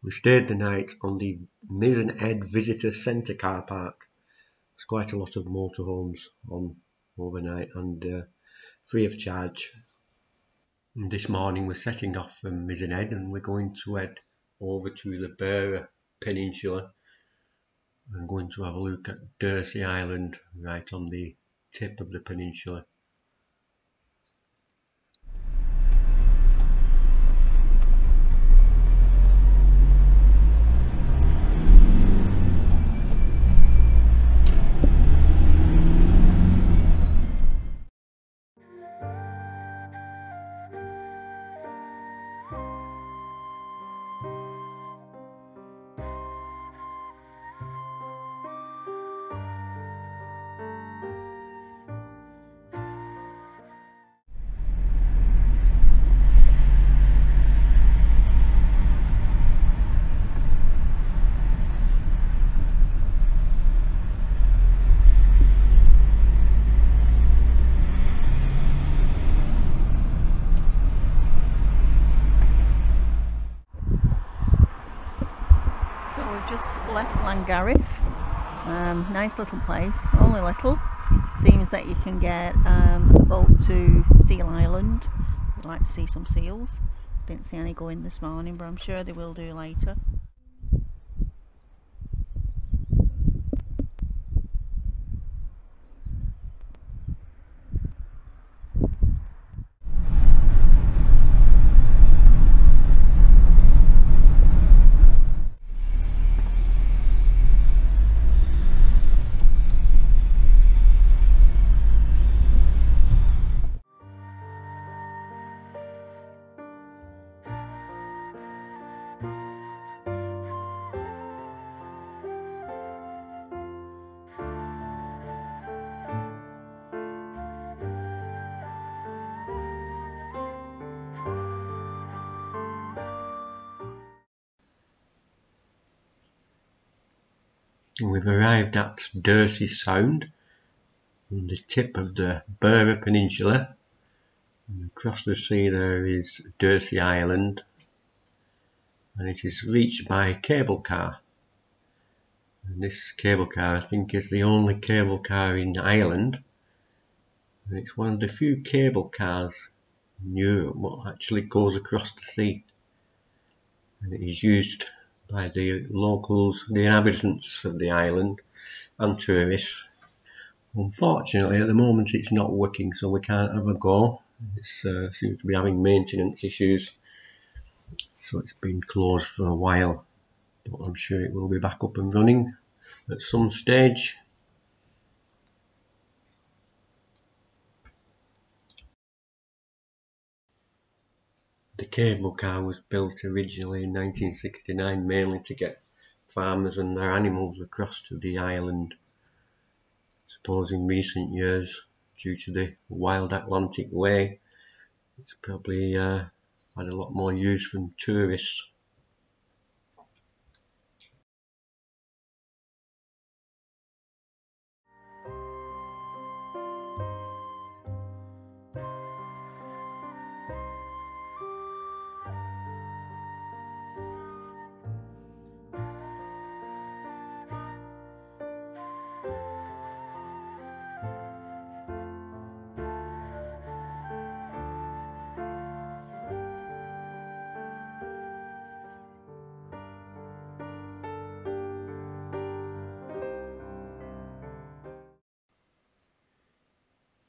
We stayed the night on the Mizen Head Visitor Centre car park. There's quite a lot of motorhomes on overnight and free of charge. And this morning we're setting off from Mizen Head and we're going to head over to the Doorus Peninsula and going to have a look at Doorus Island right on the tip of the peninsula. So we've just left Langariff, nice little place, only little. Seems that you can get a boat to Seal Island. We'd like to see some seals. Didn't see any going this morning, but I'm sure they will do later. We've arrived at Doorus Sound on the tip of the Doorus Peninsula, and across the sea there is Doorus Island, and it is reached by cable car. And this cable car, I think, is the only cable car in Ireland, and it's one of the few cable cars in Europe that actually goes across the sea, and it is used by the locals, the inhabitants of the island and tourists. Unfortunately at the moment it's not working, so we can't have a go. It seems to be having maintenance issues, so it's been closed for a while, but I'm sure it will be back up and running at some stage. The cable car was built originally in 1969 mainly to get farmers and their animals across to the island. I suppose in recent years, due to the wild Atlantic way, it's probably had a lot more use from tourists.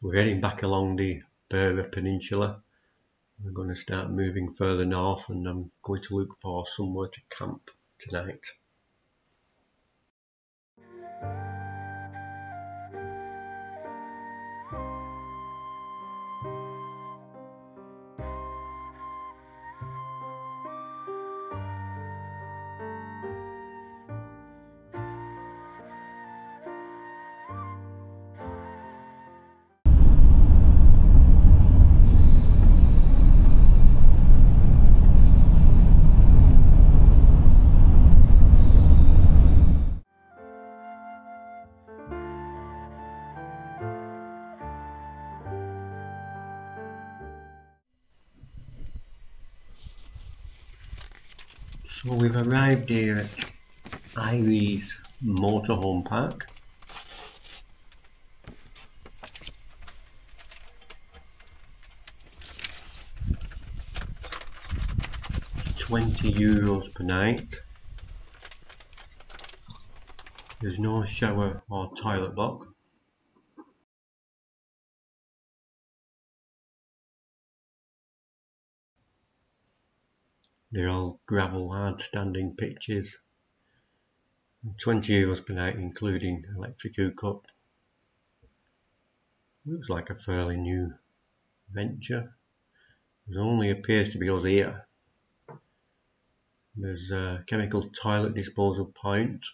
We're heading back along the Doorus Peninsula. We're going to start moving further north, and I'm going to look for somewhere to camp tonight. So we've arrived here at Eyeries Motorhome Park. €20 per night. There's no shower or toilet block. They're all gravel hard standing pitches. €20 per night including electric hookup. Looks like a fairly new venture. There only appears to be us here. There's a chemical toilet disposal point,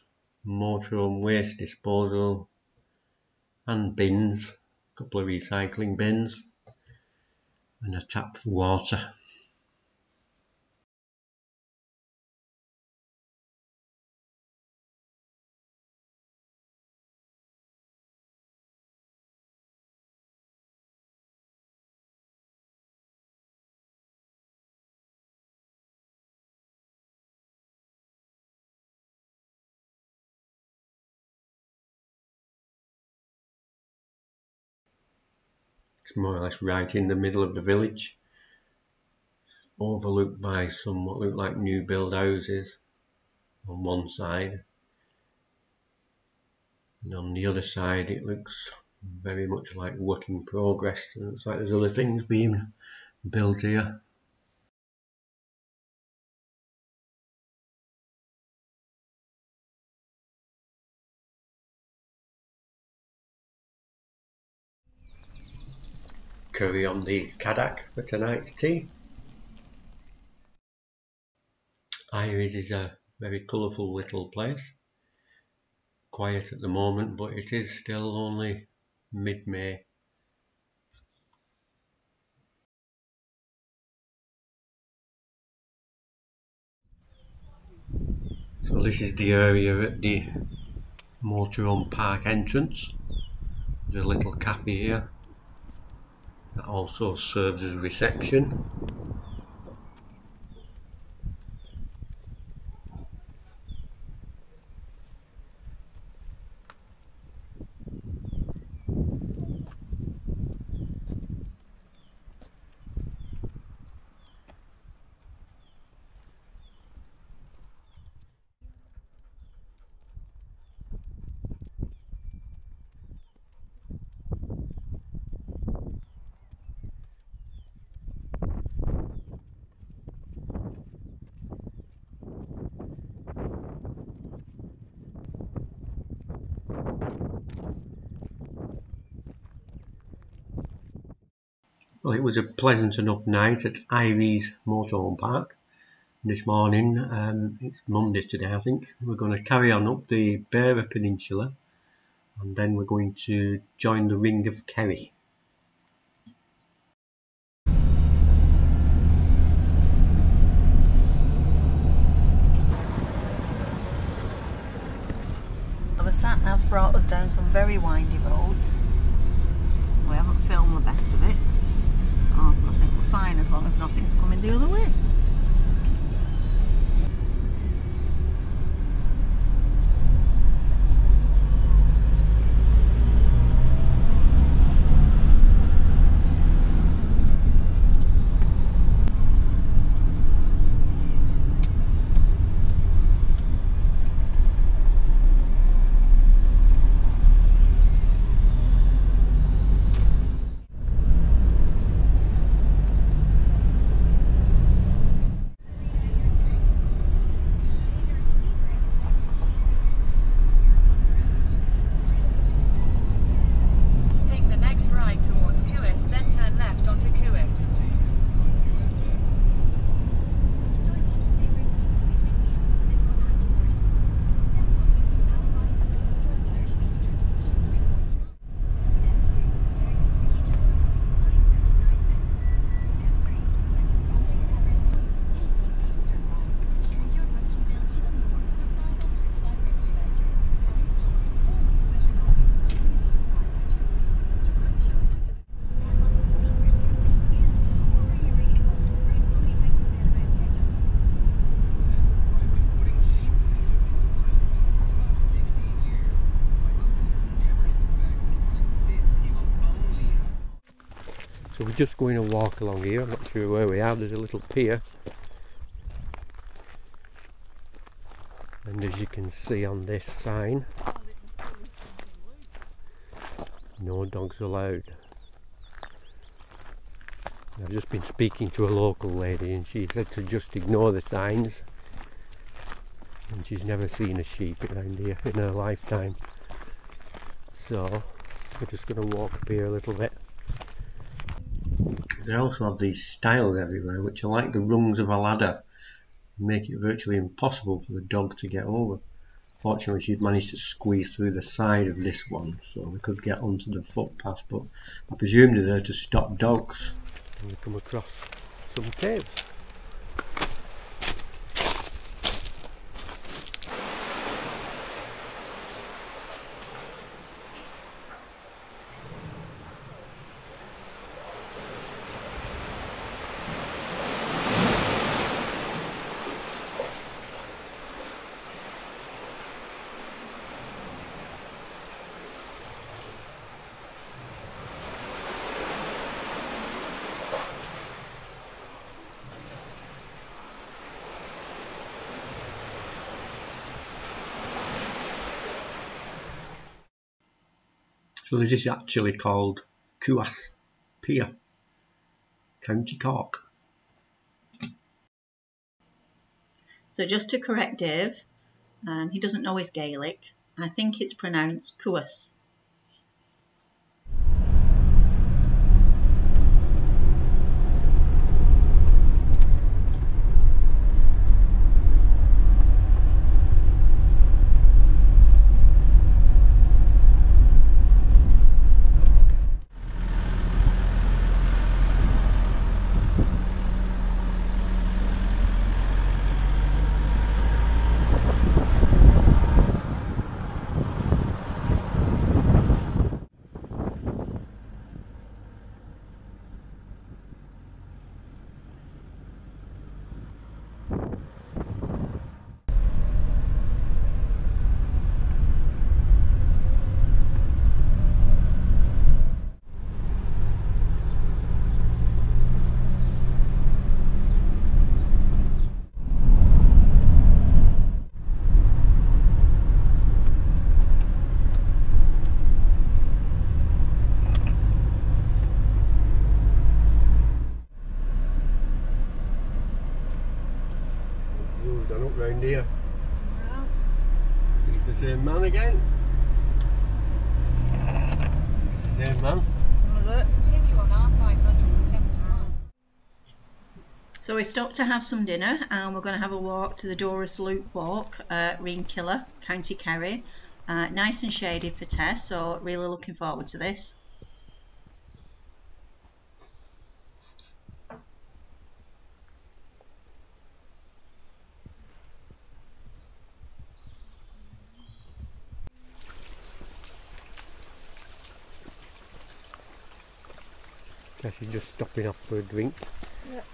motorhome waste disposal and bins, a couple of recycling bins and a tap for water. It's more or less right in the middle of the village. It's overlooked by some what look like new build houses on one side, and on the other side it looks very much like work in progress. It looks like there's other things being built here. Curry on the Caddock for tonight's tea. Eyeries is a very colourful little place. Quiet at the moment, but it is still only mid-May. So this is the area at the motorhome park entrance. There's a little cafe here that also serves as reception. Well, it was a pleasant enough night at Eyeries Motorhome Park this morning. It's Monday today, I think. We're going to carry on up the Bearer Peninsula and then we're going to join the Ring of Kerry. The sat-nav's brought us down some very windy roads. We haven't filmed the best of it, so I think we're fine as long as nothing's coming the other way. just going to walk along here. I'm not sure where we are. There's a little pier, and as you can see on this sign, no dogs allowed. I've just been speaking to a local lady and she said to just ignore the signs, and she's never seen a sheep around here in her lifetime. So we're just going to walk up here a little bit. They also have these stiles everywhere which are like the rungs of a ladder, make it virtually impossible for the dog to get over. Fortunately, she'd managed to squeeze through the side of this one so we could get onto the footpath, but I presume they're there to stop dogs. And we come across some caves. So this is actually called Goosey Pier, County Cork. So just to correct Dave, he doesn't know his Gaelic. I think it's pronounced Cuas. Done up round here. He's the same man again. Same man. Continue on R571. So we stopped to have some dinner and we're going to have a walk to the Doorus Loop walk at Reenkiller, County Kerry. Nice and shady for Tess, so really looking forward to this. She's just stopping off for a drink. Yep.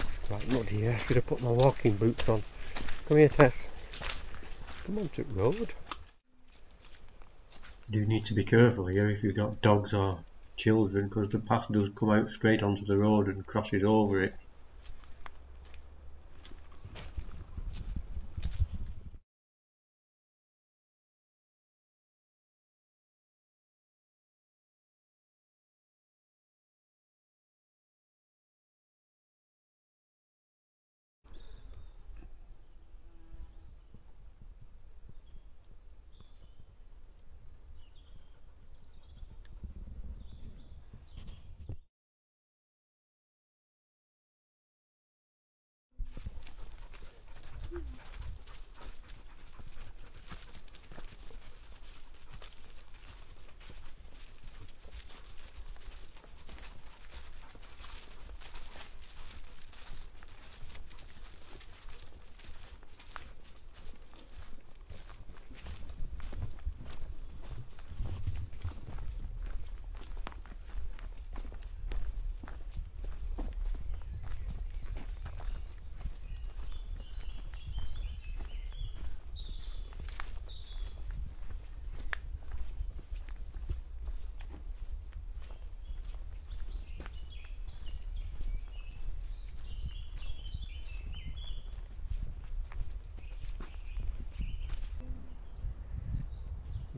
It's quite muddy here. I should have put my walking boots on. Come here, Tess. Come on to the road. You do need to be careful here if you've got dogs or children, because the path does come out straight onto the road and crosses over it.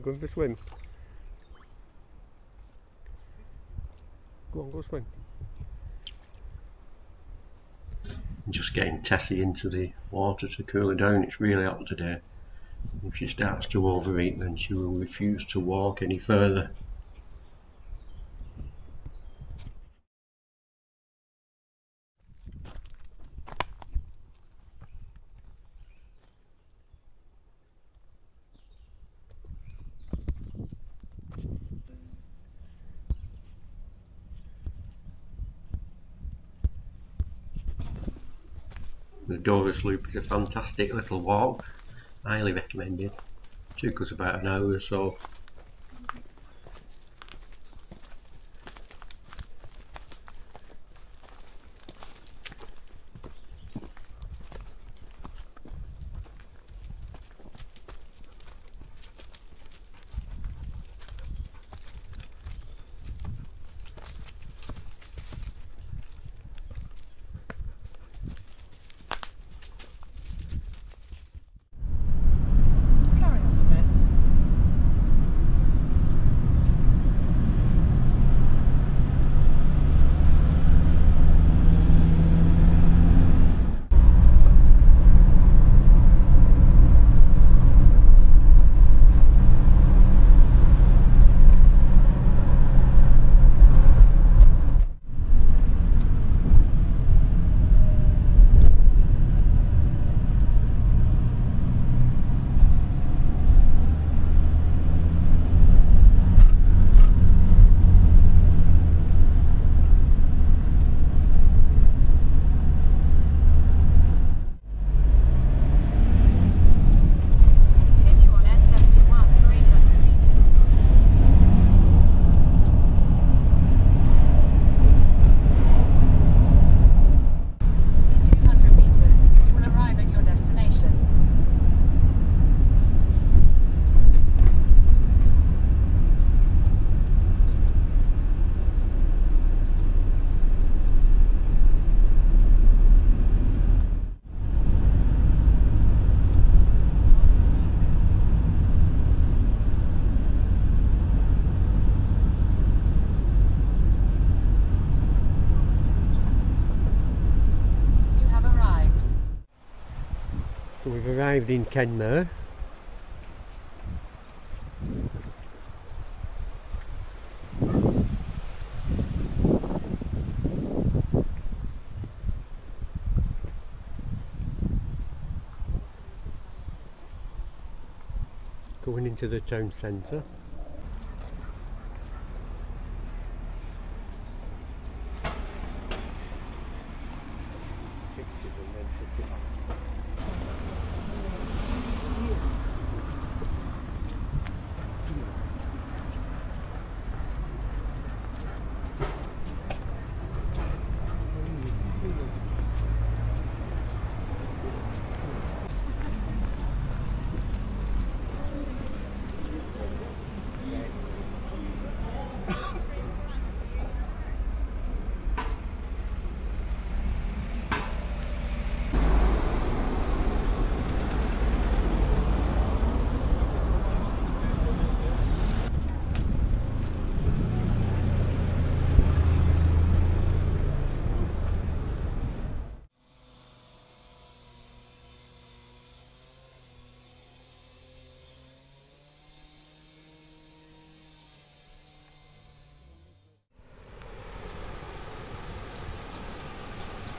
Going for a swim. Go on, go swim. I'm just getting Tessie into the water to cool her down. It's really hot today. If she starts to overeat, then she will refuse to walk any further. The Doorus Loop is a fantastic little walk, highly recommended. Took us about an hour or so. So we've arrived in Kenmare. Going into the town centre.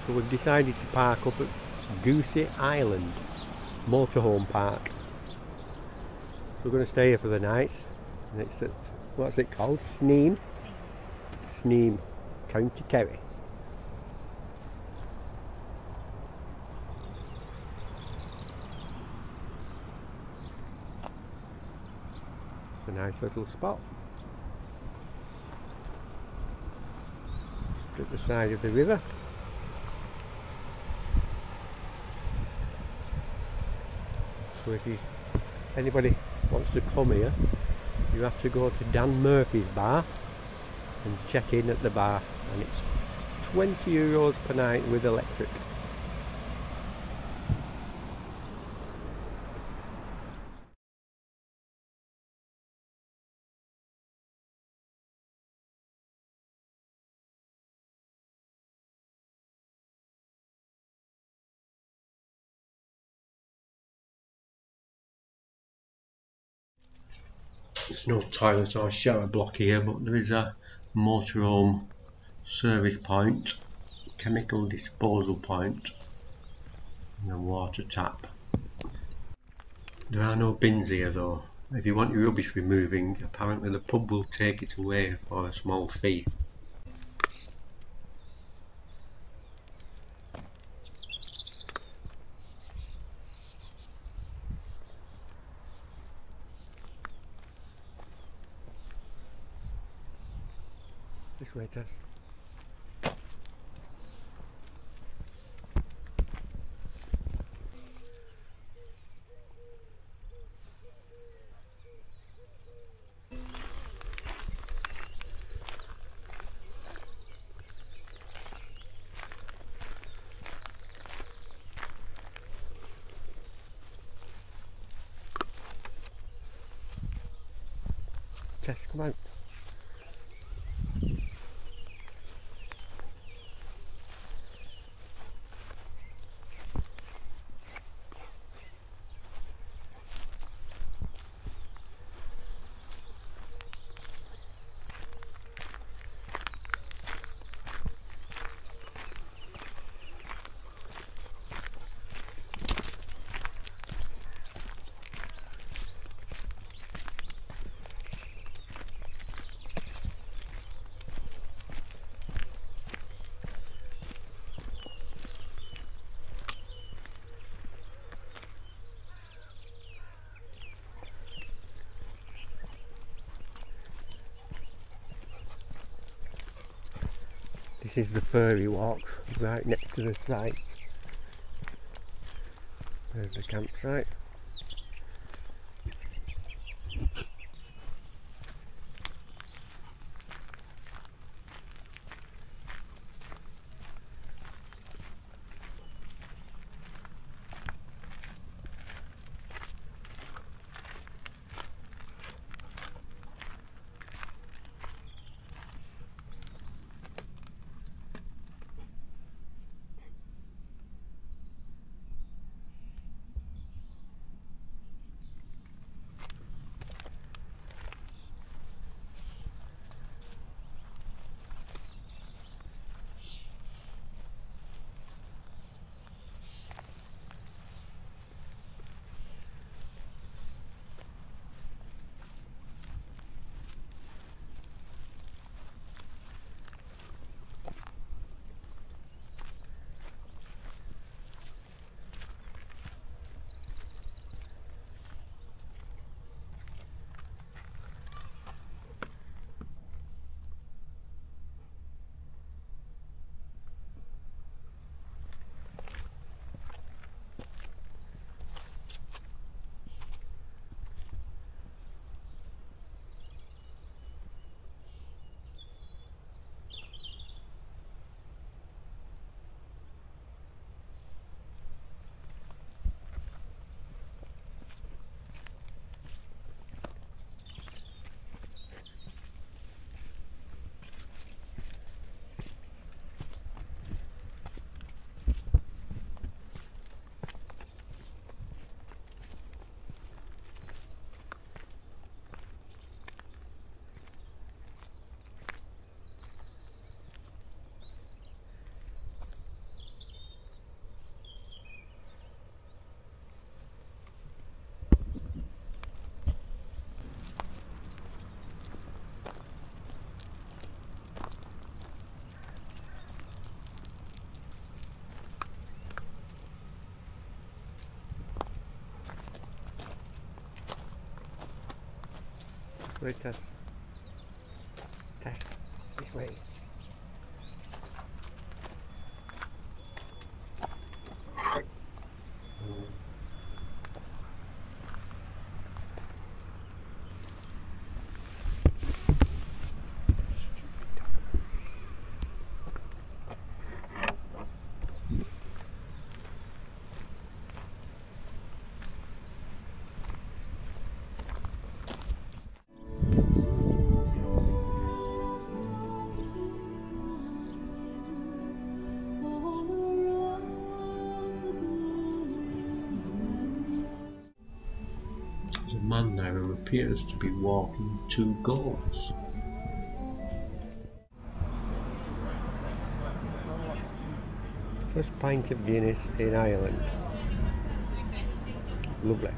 So we've decided to park up at Goosey Island Motorhome Park. We're going to stay here for the night, and it's at, what's it called? Sneem? Sneem, County Kerry. It's a nice little spot. Just at the side of the river. So if anybody wants to come here, you have to go to Dan Murphy's bar and check in at the bar, and it's €20 per night with electric. There's no toilet or shower block here, but there is a motorhome service point, chemical disposal point, and a water tap. There are no bins here though. If you want your rubbish removing, apparently the pub will take it away for a small fee. This way, Tess. Tess, come out. This is the furry walk right next to the site. There's the campsite. Wait, Tess. Tess, this way. man there who appears to be walking two goats. First pint of Guinness in Ireland. Lovely.